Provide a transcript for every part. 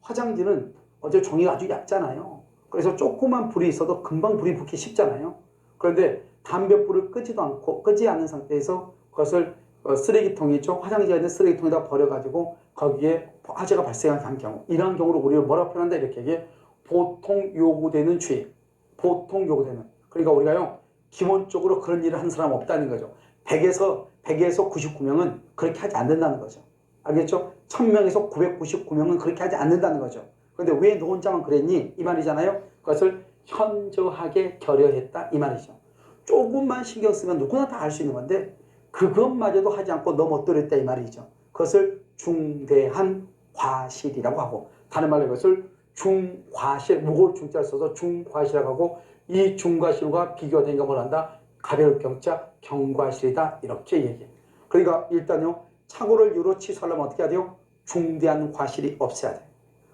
화장지는 어제 종이가 아주 얇잖아요. 그래서 조그만 불이 있어도 금방 불이 붙기 쉽잖아요. 그런데 담뱃불을 끄지 않는 상태에서 그것을 쓰레기통이죠. 화장지가 있는 쓰레기통에다 버려가지고 거기에 화재가 발생한 경우, 이러한 경우를 우리가 뭐라고 표현한다 이렇게 얘기해. 보통 요구되는 주의, 보통 요구되는. 그러니까 우리가요 기본적으로 그런 일을 한 사람 없다는 거죠. 100에서 99명은 그렇게 하지 않는다는 거죠. 알겠죠? 1000명에서 999명은 그렇게 하지 않는다는 거죠. 그런데 왜 너 혼자만 그랬니? 이 말이잖아요. 그것을 현저하게 결여했다 이 말이죠. 조금만 신경 쓰면 누구나 다 할 수 있는 건데 그것마저도 하지 않고 너 못들었다 이 말이죠. 그것을 중대한 과실이라고 하고, 다른 말로 이것을 중과실, 무거울 중자를 써서 중과실이라고 하고, 이 중과실과 비교가 되니까 뭘 한다? 가벼울 경자 경과실이다 이렇게 얘기해요. 그러니까 일단요 착오를 유로 취소하려면 어떻게 해야 돼요? 중대한 과실이 없어야 돼요.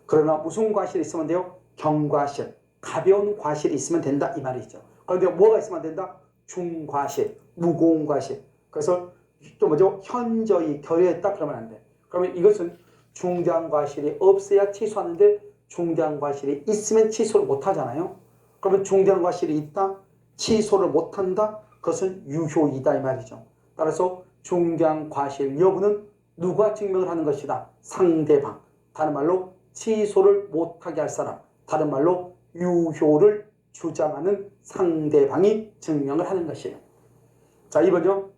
그러나 무슨 과실이 있으면 돼요? 경과실, 가벼운 과실이 있으면 된다 이 말이죠. 그런데 뭐가 있으면 안 된다? 중과실, 무거운 과실. 그래서 또 뭐죠? 현저히 결여했다 그러면 안 돼. 그러면 이것은 중대한 과실이 없어야 취소하는데 중대한 과실이 있으면 취소를 못 하잖아요. 그러면 중대한 과실이 있다, 취소를 못 한다, 그것은 유효이다 이 말이죠. 따라서 중대한 과실 여부는 누가 증명을 하는 것이다? 상대방. 다른 말로 취소를 못하게 할 사람. 다른 말로 유효를 주장하는 상대방이 증명을 하는 것이에요. 자, 이번요.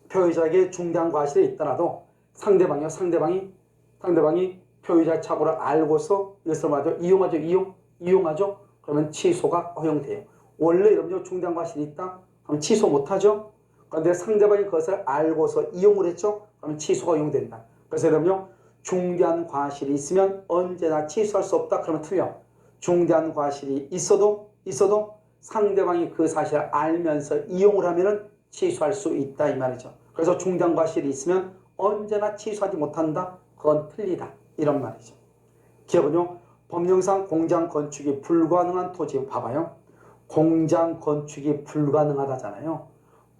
표의자에게 중대한 과실이 있더라도 상대방이 표의자 착오를 알고서 이것을 마저 이용하죠. 그러면 취소가 허용돼요. 원래 이러면 중대한 과실이 있다? 그럼 취소 못하죠. 그런데 상대방이 그것을 알고서 이용을 했죠. 그러면 취소가 허용된다. 그래서 이러면 중대한 과실이 있으면 언제나 취소할 수 없다. 그러면 틀려. 중대한 과실이 있어도 상대방이 그 사실을 알면서 이용을 하면은 취소할 수 있다 이 말이죠. 그래서 중대한 과실이 있으면 언제나 취소하지 못한다. 그건 틀리다 이런 말이죠. 기업은요 법령상 공장 건축이 불가능한 토지, 봐봐요. 공장 건축이 불가능하다잖아요.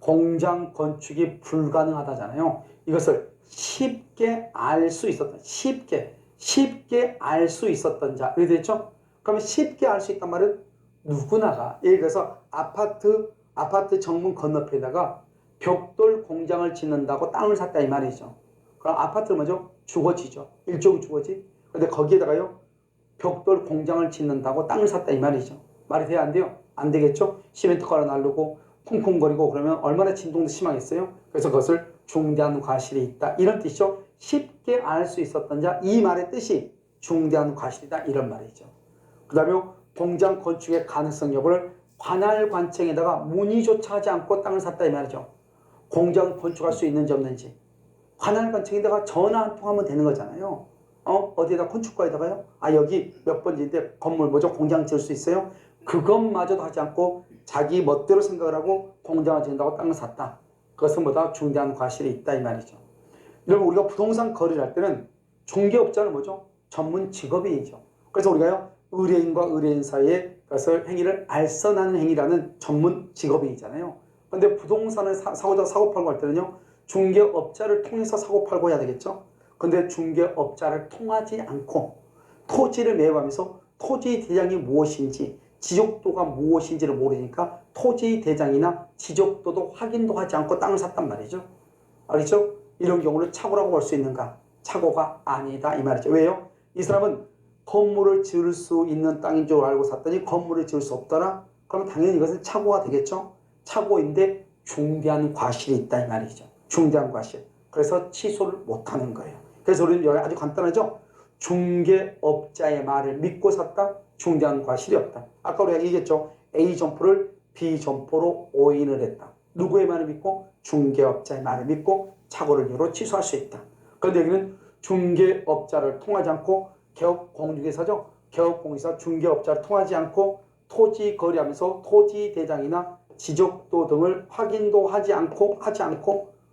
공장 건축이 불가능하다잖아요. 이것을 쉽게 알 수 있었던, 쉽게 알 수 있었던 자, 이렇게 됐죠? 그러면 쉽게 알 수 있단 말은 누구나가, 예를 들어서 아파트 정문 건너편에다가 벽돌 공장을 짓는다고 땅을 샀다 이 말이죠. 그럼 아파트는 뭐죠? 주거지죠. 일종의 주거지. 근데 거기에다가요 벽돌 공장을 짓는다고 땅을 샀다 이 말이죠. 말이 돼야 안 돼요? 안 되겠죠? 시멘트 가루 날르고 쿵쿵거리고 그러면 얼마나 진동도 심하겠어요? 그래서 그것을 중대한 과실이 있다 이런 뜻이죠. 쉽게 알 수 있었던 자, 이 말의 뜻이 중대한 과실이다 이런 말이죠. 그 다음에 공장 건축의 가능성 여부를 관할 관청에다가 문의조차 하지 않고 땅을 샀다 이 말이죠. 공장 건축할 수 있는지 없는지 관할 관청에다가 전화 한 통 하면 되는 거잖아요. 어디에다 건축과에다가요? 여기 몇 번지인데 건물 뭐죠? 공장 지을 수 있어요? 그것마저도 하지 않고 자기 멋대로 생각을 하고 공장을 지은다고 땅을 샀다. 그것은 뭐다? 중대한 과실이 있다 이 말이죠. 여러분 우리가 부동산 거래를 할 때는 중개업자는 뭐죠? 전문 직업인이죠. 그래서 우리가요 의뢰인과 의뢰인 사이에 그것을 행위를 알선하는 행위라는 전문 직업인이잖아요. 그런데 부동산을 사고 팔고 할 때는요 중개업자를 통해서 사고 팔고 해야 되겠죠. 근데 중개업자를 통하지 않고 토지를 매입하면서 토지 대장이 무엇인지 지적도가 무엇인지를 모르니까 토지 대장이나 지적도도 확인도 하지 않고 땅을 샀단 말이죠. 알겠죠? 이런 경우를 착오라고 볼 수 있는가? 착오가 아니다 이 말이죠. 왜요? 이 사람은 건물을 지을 수 있는 땅인 줄 알고 샀더니 건물을 지을 수 없더라? 그러면 당연히 이것은 착오가 되겠죠. 착오인데 중대한 과실이 있다 이 말이죠. 중대한 과실. 그래서 취소를 못하는 거예요. 그래서 우리는 여기 아주 간단하죠. 중개업자의 말을 믿고 샀다. 중대한 과실이 없다. 아까 우리가 얘기했죠. A 점포를 B 점포로 오인을 했다. 누구의 말을 믿고? 중개업자의 말을 믿고 착오를 이유로 취소할 수 있다. 그런데 여기는 중개업자를 통하지 않고 개업공유회사죠. 개업공유회사 중개업자를 통하지 않고 토지 거래하면서 토지 대장이나 지적도 등을 확인도 하지 않고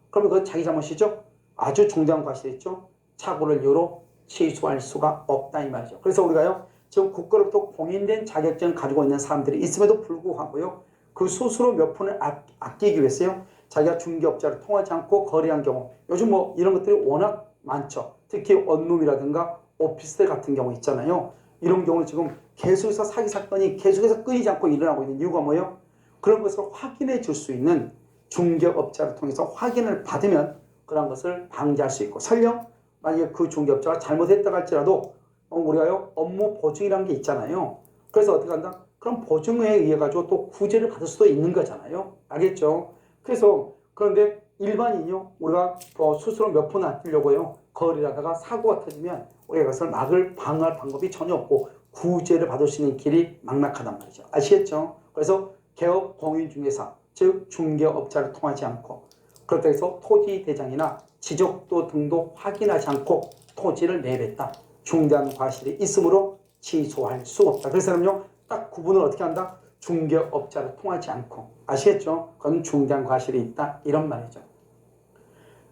그러면 그건 자기 잘못이죠. 아주 중대한 과실이 있죠. 착오를 이유로 취소할 수가 없다 이 말이죠. 그래서 우리가요 지금 국가로부터 공인된 자격증을 가지고 있는 사람들이 있음에도 불구하고요 그 스스로 몇 푼을 아끼기 위해서요 자기가 중개업자를 통하지 않고 거래한 경우, 요즘 뭐 이런 것들이 워낙 많죠. 특히 원룸이라든가 오피스텔 같은 경우 있잖아요. 이런 경우는 지금 계속해서 사기 사건이 계속해서 끊이지 않고 일어나고 있는 이유가 뭐예요? 그런 것을 확인해 줄 수 있는 중개업자를 통해서 확인을 받으면 그런 것을 방지할 수 있고, 설령 만약에 그 중개업자가 잘못했다고 할지라도 우리가요 업무 보증이라는 게 있잖아요. 그래서 어떻게 한다? 그럼 보증에 의해 가지고 또 구제를 받을 수도 있는 거잖아요. 알겠죠? 그래서 그런데 일반인요, 우리가 스스로 몇 푼 안 뛰려고요 거래를 하다가 사고가 터지면 우리가 그것을 방어할 방법이 전혀 없고 구제를 받을 수 있는 길이 막막하단 말이죠. 아시겠죠? 그래서 개업 공인중개사, 즉 중개업자를 통하지 않고, 그렇다 해서 토지대장이나 지적도 등도 확인하지 않고 토지를 매입했다, 중대한 과실이 있으므로 취소할 수 없다. 그래서는요, 딱 구분을 어떻게 한다? 중개업자를 통하지 않고. 아시겠죠? 그건 중대한 과실이 있다, 이런 말이죠.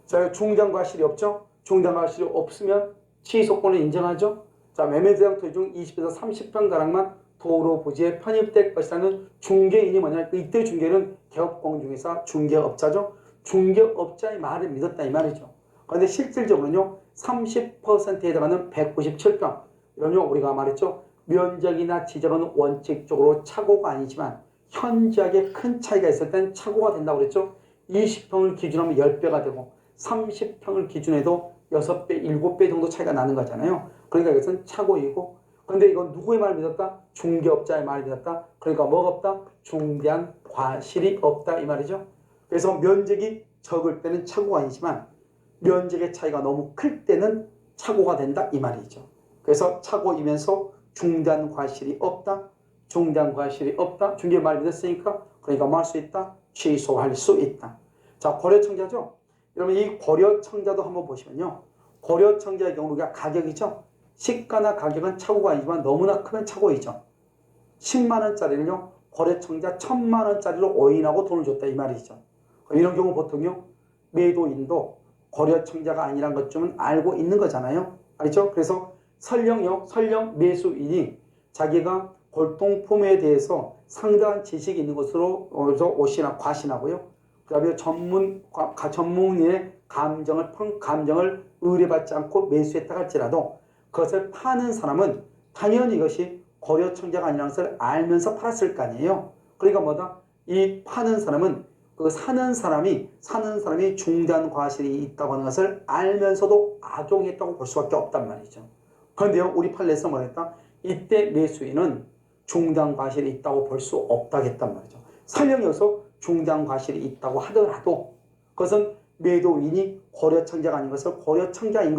자, 중대한 과실이 없죠? 중대한 과실이 없으면 취소권을 인정하죠? 자, 매매대상 토지 중 20에서 30평 가량만 도로 부지에 편입될 것이라는 중개인이 뭐냐? 이때 중개는 개업공인중개사 중개업자죠. 중개업자의 말을 믿었다 이 말이죠. 그런데 실질적으로는요, 30%에 해당하는 197평, 이런요 우리가 말했죠. 면적이나 지적은 원칙적으로 착오가 아니지만 현저하게 큰 차이가 있을 땐 착오가 된다고 그랬죠. 20평을 기준으로 하면 10배가 되고 30평을 기준해도 6배, 7배 정도 차이가 나는 거잖아요. 그러니까 이것은 착오이고, 그런데 이건 누구의 말을 믿었다? 중개업자의 말을 믿었다. 그러니까 뭐가 없다? 중대한 과실이 없다 이 말이죠. 그래서 면적이 적을 때는 착오가 아니지만 면적의 차이가 너무 클 때는 착오가 된다 이 말이죠. 그래서 착오이면서 중대한 과실이 없다. 중대한 과실이 없다. 중개의 말을 믿었으니까 그러니까 뭐 할 수 있다? 취소할 수 있다. 자, 고려청자죠. 여러분 이 고려청자도 한번 보시면요. 고려청자의 경우 우리가 가격이죠. 시가나 가격은 착오가 아니지만 너무나 크면 착오이죠. 10만원짜리를요. 고려청자 1000만원짜리로 오인하고 돈을 줬다 이 말이죠. 이런 경우 보통요. 매도인도 고려청자가 아니란 것쯤은 알고 있는 거잖아요. 알죠? 그래서 설령 매수인이 자기가 골동품에 대해서 상당한 지식이 있는 것으로 옷이나 과신하고요. 그 다음에 전문인의 감정을 의뢰받지 않고 매수했다 할지라도 그것을 파는 사람은 당연히 이것이 고려청자가 아니라는 것을 알면서 팔았을 거 아니에요. 그러니까 뭐다? 이 파는 사람은 그 사는 사람이 중대한 과실이 있다고 하는 것을 알면서도 악용했다고 볼 수밖에 없단 말이죠. 그런데요, 우리 판례에서 뭐랬다? 이때 매수인은 중대한 과실이 있다고 볼 수 없다겠단 말이죠. 설령 여기서 중대한 과실이 있다고 하더라도 그것은 매도인이 고려청자가 아닌 것을 고려청자인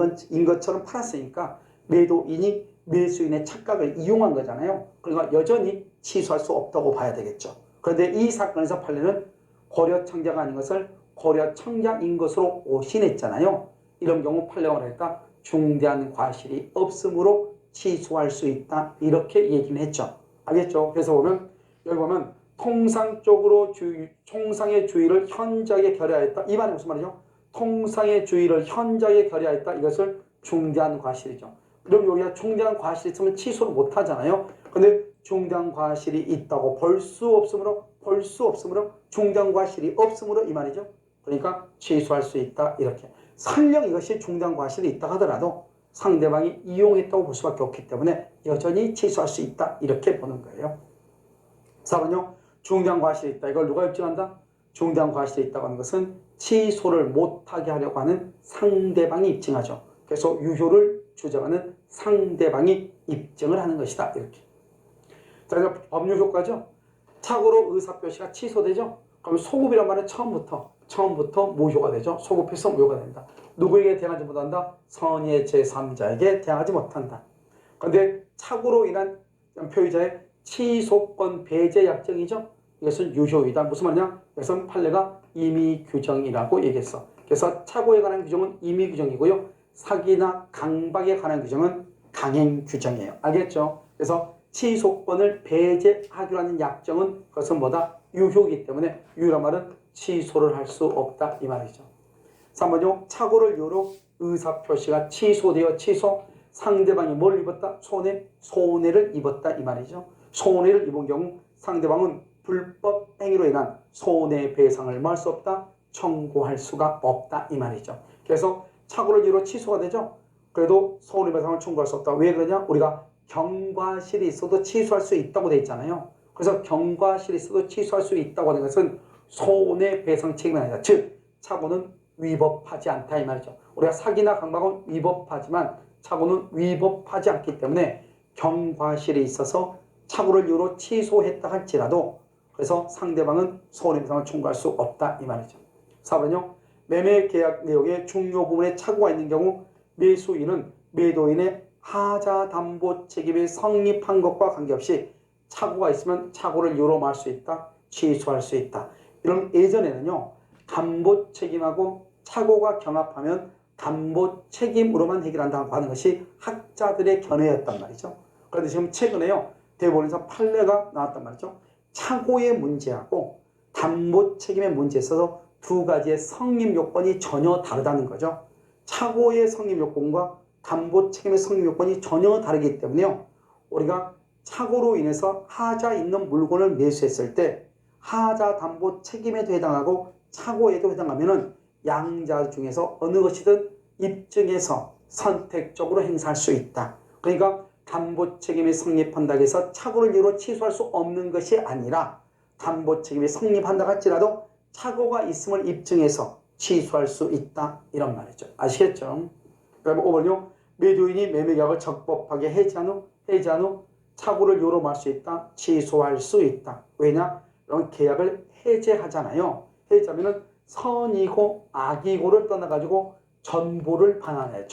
것처럼 팔았으니까 매도인이 매수인의 착각을 이용한 거잖아요. 그러니까 여전히 취소할 수 없다고 봐야 되겠죠. 그런데 이 사건에서 판례는 고려청자가 아닌 것을 고려청자인 것으로 오신했잖아요. 이런 경우 판례가 뭐랄까? 중대한 과실이 없으므로 취소할 수 있다. 이렇게 얘기는 했죠. 알겠죠? 그래서 여기 보면 통상적으로 총상의 주의를 현저하게 결여하였다. 이 말이 무슨 말이죠? 통상의 주의를 현저하게 결여하였다. 이것을 중대한 과실이죠. 그럼 여기가 중대한 과실이 있으면 취소를 못 하잖아요. 근데 중대한 과실이 있다고 볼 수 없으므로 중대한 과실이 없으므로 이 말이죠. 그러니까 취소할 수 있다. 이렇게. 설령 이것이 중대한 과실이 있다 하더라도 상대방이 이용했다고 볼 수밖에 없기 때문에 여전히 취소할 수 있다. 이렇게 보는 거예요. 4번요. 중대한 과실이 있다. 이걸 누가 입증한다? 중대한 과실이 있다고 하는 것은 취소를 못하게 하려고 하는 상대방이 입증하죠. 그래서 유효를 주장하는 상대방이 입증을 하는 것이다. 이렇게. 자, 이제 법률 효과죠. 착오로 의사표시가 취소되죠. 그럼 소급이란 말은 처음부터 무효가 되죠. 소급해서 무효가 된다. 누구에게 대항하지 못한다? 선의 제3자에게 대항하지 못한다. 그런데 착오로 인한 표의자의 취소권 배제 약정이죠. 이것은 유효이다. 무슨 말이냐? 이것은 판례가 임의 규정이라고 얘기했어. 그래서 착오에 관한 규정은 임의 규정이고요. 사기나 강박에 관한 규정은 강행 규정이에요. 알겠죠? 그래서 취소권을 배제하기로 하는 약정은 그것은 뭐다? 유효이기 때문에 유효란 말은 취소를 할 수 없다 이 말이죠. 3번요. 착오를 이유로 의사표시가 취소되어 상대방이 뭘 입었다? 손해를 입었다 이 말이죠. 손해를 입은 경우 상대방은 불법 행위로 인한 손해배상을 뭐 할 수 없다? 청구할 수가 없다 이 말이죠. 그래서 착오를 이유로 취소가 되죠. 그래도 손해배상을 청구할 수 없다. 왜 그러냐? 우리가 경과실이 있어도 취소할 수 있다고 돼 있잖아요. 그래서 경과실이 있어도 취소할 수 있다고 하는 것은 손해배상 책임이 아니다. 즉 착오는 위법하지 않다 이 말이죠. 우리가 사기나 강박은 위법하지만 착오는 위법하지 않기 때문에 경과실이 있어서 착오를 이유로 취소했다 할지라도 그래서 상대방은 손해배상을 청구할 수 없다 이 말이죠. 4번은요. 매매 계약 내용의 중요 부분에 착오가 있는 경우 매수인은 매도인의 하자 담보 책임이 성립한 것과 관계없이 착오가 있으면 착오를 이유로 말할 수 있다. 취소할 수 있다. 이런 예전에는요. 담보 책임하고 착오가 경합하면 담보 책임으로만 해결한다고 하는 것이 학자들의 견해였단 말이죠. 그런데 지금 최근에요. 대법원에서 판례가 나왔단 말이죠. 착오의 문제하고 담보 책임의 문제에 있어서 두 가지의 성립 요건이 전혀 다르다는 거죠. 착오의 성립 요건과 담보 책임의 성립 요건이 전혀 다르기 때문에요. 우리가 착오로 인해서 하자 있는 물건을 매수했을 때 하자 담보 책임에도 해당하고 착오에도 해당하면은 양자 중에서 어느 것이든 입증해서 선택적으로 행사할 수 있다. 그러니까 담보 책임이 성립한다고 해서 착오를 이유로 취소할 수 없는 것이 아니라 담보 책임이 성립한다 할지라도 착오가 있음을 입증해서 취소할 수 있다. 이런 말이죠. 아시겠죠? 그다음에 5번요. 매도인이 매매계약을 적법하게 해지한 후 착오를 이유로 말 수 있다. 취소할 수 있다. 왜냐? 이런 계약을 해제하잖아요. 해제하면은 선이고 악이고를 떠나가지고 전부를 반환해요.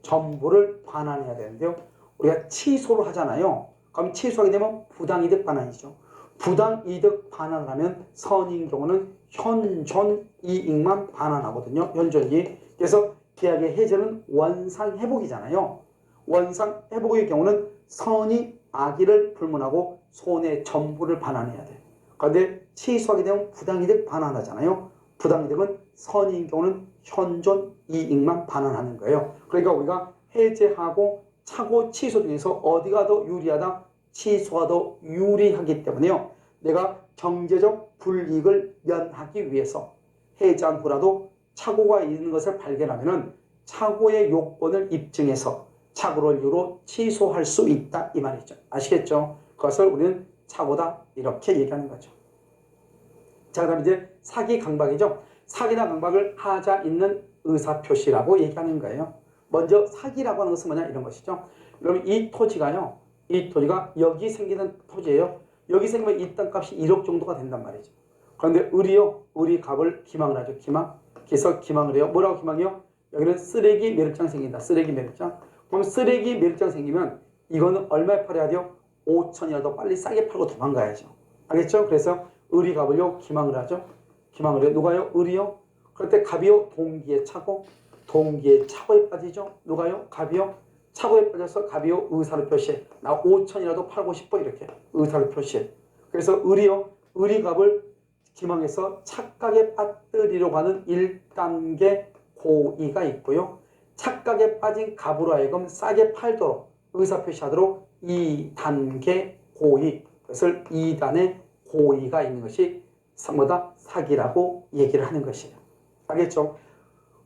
전부를 반환해야 되는데요. 우리가 취소를 하잖아요. 그럼 취소하게 되면 부당이득 반환이죠. 부당이득 반환을 하면 선인 경우는 현존이익만 반환하거든요. 현존이익. 그래서 계약의 해제는 원상회복이잖아요. 원상회복의 경우는 선이 악의를 불문하고 손해 전부를 반환해야 돼요. 그런데 취소하게 되면 부당이득 반환하잖아요. 부당이득은 선인 경우는 현존이익만 반환하는 거예요. 그러니까 우리가 해제하고 착오 취소 중에서 어디가 더 유리하다? 취소가 더 유리하기 때문에요. 내가 경제적 불이익을 면하기 위해서 해제한 후라도 착오가 있는 것을 발견하면 착오의 요건을 입증해서 착오를 이유로 취소할 수 있다 이 말이죠. 아시겠죠? 그것을 우리는 착오다 이렇게 얘기하는 거죠. 자, 그다음 이제 사기 강박이죠. 사기나 강박을 하자 있는 의사표시라고 얘기하는 거예요. 먼저 사기라고 하는 것은 뭐냐 이런 것이죠. 여러분 이 토지가요. 이 토지가 여기 생기는 토지예요. 여기 생기면 이 땅값이 1억 정도가 된단 말이죠. 그런데 을이 값을 기망을 하죠. 그래서 기망을 해요. 뭐라고 기망해요? 여기는 쓰레기 매립장 생긴다. 쓰레기 매립장. 그럼 쓰레기 매립장 생기면 이거는 얼마에 팔아야 돼요? 5천이라도 빨리 싸게 팔고 도망가야죠. 알겠죠? 그래서 을이 값을요 기망을 하죠. 기망을 해요. 누가요? 을이요. 그럴 때 갑이요 동기에 차고 동기에 차고에 빠지죠. 누가요? 갑이요. 차고에 빠져서 갑이요 의사를 표시해. 나 5천이라도 팔고 싶어 이렇게 의사를 표시해. 그래서 을이요. 을이 값을 기망해서 착각에 빠뜨리려고 하는 1단계 고의가 있고요. 착각에 빠진 갑으로 하여금 싸게 팔도록 의사표시하도록 2단계 고의. 그것을 2단의 고의가 있는 것이 뭐다? 사기라고 얘기를 하는 것이에요. 알겠죠?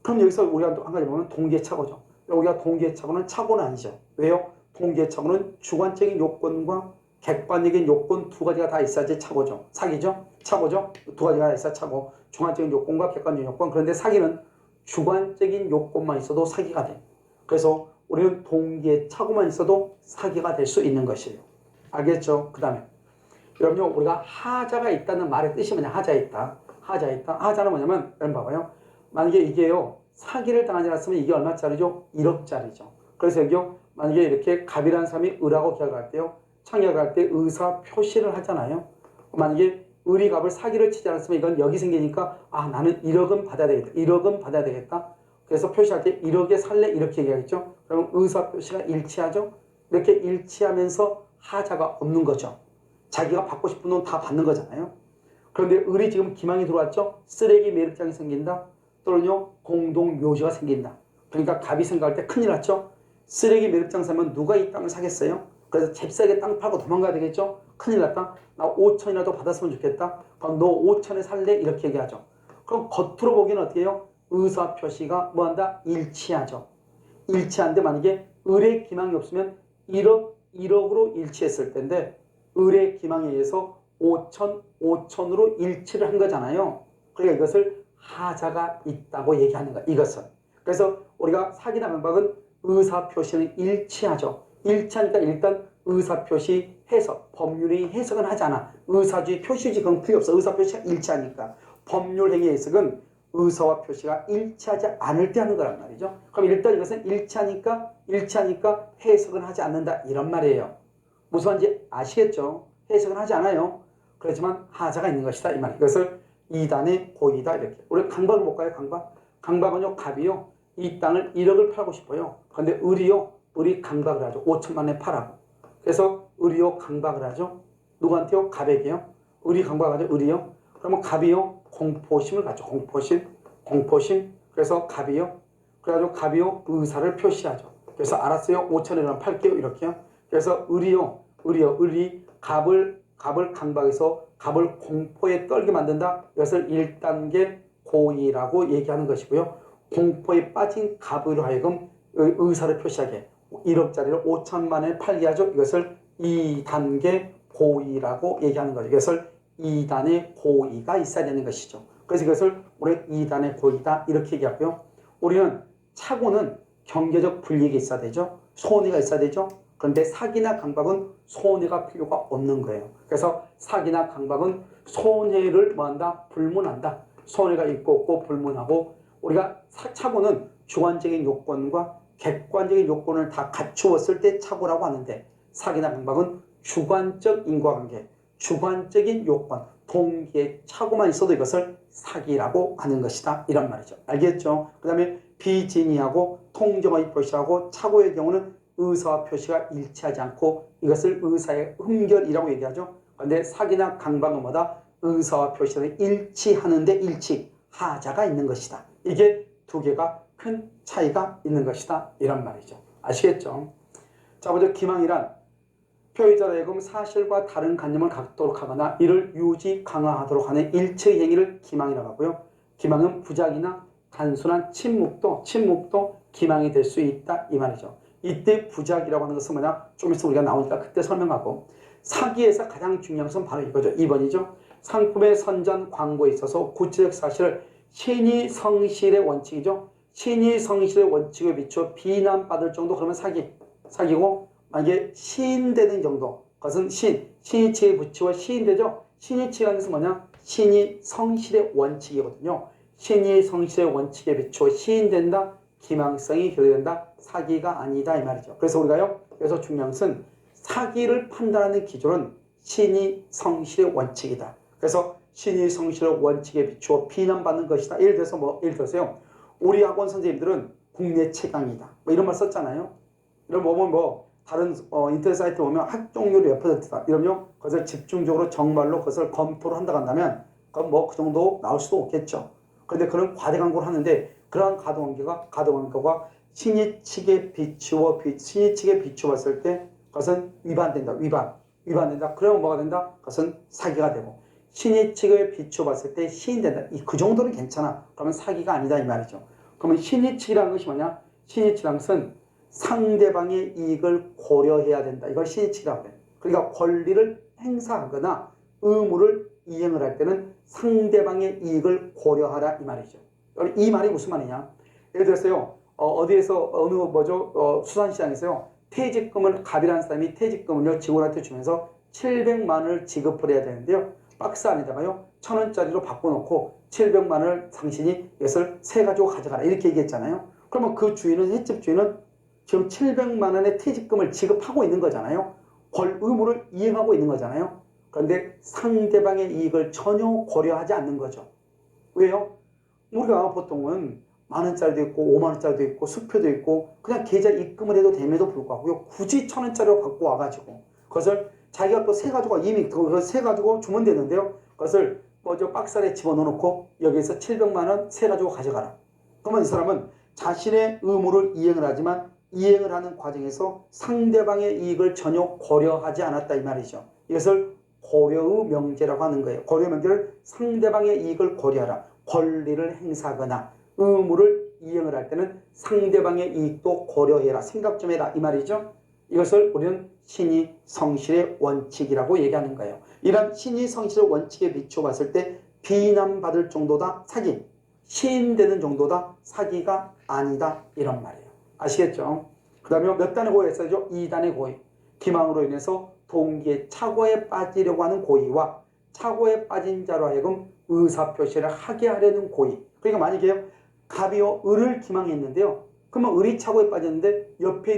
그럼 여기서 우리가 또 한 가지 보면 동기의착오죠. 우리가 동기의착오는 착오는 아니죠. 왜요? 동기의착오는 주관적인 요건과 객관적인 요건 두 가지가 다 있어야지 착오죠. 사기죠? 착오죠? 두 가지가 다 있어야 착오. 주관적인 요건과 객관적인 요건. 그런데 사기는 주관적인 요건만 있어도 사기가 돼. 그래서 우리는 동기의착오만 있어도 사기가 될 수 있는 것이에요. 알겠죠? 그 다음에 여러분요, 우리가 하자가 있다는 말의 뜻이 뭐냐? 하자 있다. 하자는 뭐냐면, 여러분 봐봐요. 만약에 이게요, 사기를 당하지 않았으면 이게 얼마짜리죠? 1억짜리죠. 그래서 여기요, 만약에 이렇게 갑이라는 사람이 을하고 계약할 때요, 청약할 때 의사 표시를 하잖아요. 만약에 을이 갑을 사기를 치지 않았으면 이건 여기 생기니까, 아, 나는 1억은 받아야 되겠다. 1억은 받아야 되겠다. 그래서 표시할 때 1억에 살래? 이렇게 얘기하겠죠. 그럼 의사 표시가 일치하죠? 이렇게 일치하면서 하자가 없는 거죠. 자기가 받고 싶은 돈 다 받는 거잖아요. 그런데 을이 지금 기망이 들어왔죠. 쓰레기 매립장이 생긴다. 또는요 공동 묘지가 생긴다. 그러니까 갑이 생각할 때 큰일 났죠. 쓰레기 매립장 사면 누가 이 땅을 사겠어요? 그래서 잽싸게 땅 팔고 도망가야 되겠죠. 큰일 났다. 나 5천이라도 받았으면 좋겠다. 그럼 너 5천에 살래? 이렇게 얘기하죠. 그럼 겉으로 보기는 어떻게 해요? 의사표시가 뭐한다? 일치하죠. 일치하는데 만약에 을의 기망이 없으면 1억으로 일치했을 텐데 을의 기망에 의해서 5천으로 일치를 한 거잖아요. 그러니까 이것을 하자가 있다고 얘기하는 거야. 이것은. 그래서 우리가 사기나 강박은 의사표시는 일치하죠. 일치하니까 일단 의사표시 해석, 법률의 해석은 하지 않아. 의사주의 표시지 그건 필요 없어. 의사표시가 일치하니까. 법률행위 해석은 의사와 표시가 일치하지 않을 때 하는 거란 말이죠. 그럼 일단 이것은 일치하니까 해석은 하지 않는다 이런 말이에요. 무슨 말인지 아시겠죠? 해석은 하지 않아요. 그렇지만 하자가 있는 것이다 이 말. 이것을 이단의 고의다 이렇게. 우리 강박을 볼까요? 강박은요 갑이요 이 땅을 1억을 팔고 싶어요. 그런데 을이 강박을 하죠. 5천만에 팔라고. 그래서 을이요 강박을 하죠. 누구한테요? 갑에게요. 을이 강박하죠. 을이요. 그러면 갑이요 공포심을 갖죠. 공포심. 그래서 갑이요. 그래가지고 갑이요 의사를 표시하죠. 그래서 알았어요. 5천에만 팔게요. 이렇게요. 그래서 을이 갑을 강박해서 갑을 공포에 떨게 만든다. 이것을 1단계 고의라고 얘기하는 것이고요. 공포에 빠진 갑으로 하여금 의사를 표시하게 1억짜리를 5천만에 팔게 하죠. 이것을 2단계 고의라고 얘기하는 거죠. 이것을 2단의 고의가 있어야 되는 것이죠. 그래서 이것을 우리 2단의 고의다 이렇게 얘기하고요. 우리는 착오는 경계적 불이익이 있어야 되죠. 손해가 있어야 되죠. 그런데 사기나 강박은 손해가 필요가 없는 거예요. 그래서 사기나 강박은 손해를 뭐한다? 불문한다. 손해가 있고 없고 불문하고 우리가 착오는 주관적인 요건과 객관적인 요건을 다 갖추었을 때 착오라고 하는데 사기나 강박은 주관적 인과관계, 주관적인 요건, 동기의 착오만 있어도 이것을 사기라고 하는 것이다. 이런 말이죠. 알겠죠? 그 다음에 비진이하고 통정의 표시하고 착오의 경우는 의사와 표시가 일치하지 않고 이것을 의사의 흠결이라고 얘기하죠. 그런데 사기나 강박은 뭐다? 의사와 표시가 일치하는데 하자가 있는 것이다. 이게 두 개가 큰 차이가 있는 것이다. 이런 말이죠. 아시겠죠? 자, 먼저 기망이란 표의자로 하여금 사실과 다른 관념을 갖도록 하거나 이를 유지 강화하도록 하는 일체의 행위를 기망이라고 하고요. 기망은 부작이나 단순한 침묵도 기망이 될 수 있다 이 말이죠. 이때 부작이라고 하는 것은 뭐냐? 좀 있으면 우리가 나오니까 그때 설명하고 사기에서 가장 중요한 것은 바로 이거죠. 2번이죠. 상품의 선전 광고에 있어서 구체적 사실을 신의성실의 원칙이죠. 신의성실의 원칙에 비추어 비난받을 정도 그러면 사기고 만약에 시인되는 정도 그것은 신의치에 붙이고 시인되죠. 신의치라는 것은 뭐냐? 신의성실의 원칙이거든요. 신의성실의 원칙에 비추어 시인된다. 기망성이 결여된다. 사기가 아니다 이 말이죠. 그래서 우리가요. 그래서 중요한 것은 사기를 판단하는 기준은 신의성실의 원칙이다. 그래서 신의성실의 원칙에 비추어 비난받는 것이다. 예를 들어서요. 우리 학원 선생님들은 국내 최강이다. 뭐 이런 말 썼잖아요. 이런 보면 다른 인터넷 사이트 보면 학종률이 몇 %다. 이러면 그것을 집중적으로 정말로 그것을 검토를 한다면 그건 그 정도 나올 수도 없겠죠. 그런데 그런 과대 광고를 하는데 그러한 가동관계가 신의칙에 비추었을 때 그것은 위반된다. 위반된다. 그러면 뭐가 된다? 그것은 사기가 되고 신의칙에 비추어봤을 때 시인된다. 그 정도는 괜찮아. 그러면 사기가 아니다 이 말이죠. 그러면 신의칙이라는 것이 뭐냐? 신의칙이라는 것은 상대방의 이익을 고려해야 된다. 이걸 신의칙이라고 해요. 그러니까 권리를 행사하거나 의무를 이행을 할 때는 상대방의 이익을 고려하라 이 말이죠. 이 말이 무슨 말이냐? 예를 들어서요. 어디에서 수산시장에서요. 퇴직금을 갑이라는 사람이 퇴직금을요 직원한테 주면서 700만 원을 지급을 해야 되는데요. 박스 안에다가요 1,000원짜리로 바꿔놓고 700만 원을 당신이 이것을 세 가지고 가져가라 이렇게 얘기했잖아요. 그러면 그 횟집 주인은 지금 700만 원의 퇴직금을 지급하고 있는 거잖아요. 의무를 이행하고 있는 거잖아요. 그런데 상대방의 이익을 전혀 고려하지 않는 거죠. 왜요? 우리가 보통은 만 원짜리도 있고 5만 원짜리도 있고 수표도 있고 그냥 계좌 입금을 해도 됨에도 불구하고 굳이 1,000원짜리로 갖고 와가지고 그것을 자기가 또 세가지고 이미 그걸 세가지고 주면 되는데요. 그것을 박스 안에 집어넣어놓고 여기에서 700만 원 세가지고 가져가라. 그러면 이 사람은 자신의 의무를 이행을 하지만 이행을 하는 과정에서 상대방의 이익을 전혀 고려하지 않았다 이 말이죠. 이것을 고려의 명제라고 하는 거예요. 고려의 명제를 상대방의 이익을 고려하라. 권리를 행사하거나 의무를 이행을 할 때는 상대방의 이익도 고려해라. 생각 좀 해라. 이 말이죠. 이것을 우리는 신의 성실의 원칙이라고 얘기하는 거예요. 이런 신의 성실의 원칙에 비추어 봤을 때 비난받을 정도다 사기, 시인되는 정도다 사기가 아니다 이런 말이에요. 아시겠죠? 그 다음에 몇 단의 고의가 있어야죠? 2단의 고의. 기망으로 인해서 동기의 착오에 빠지려고 하는 고의와 착오에 빠진 자로 하여금 의사표시를 하게 하려는 고의. 그러니까 만약에 갑이요 을을 기망했는데요. 그러면 을이 착오에 빠졌는데 옆에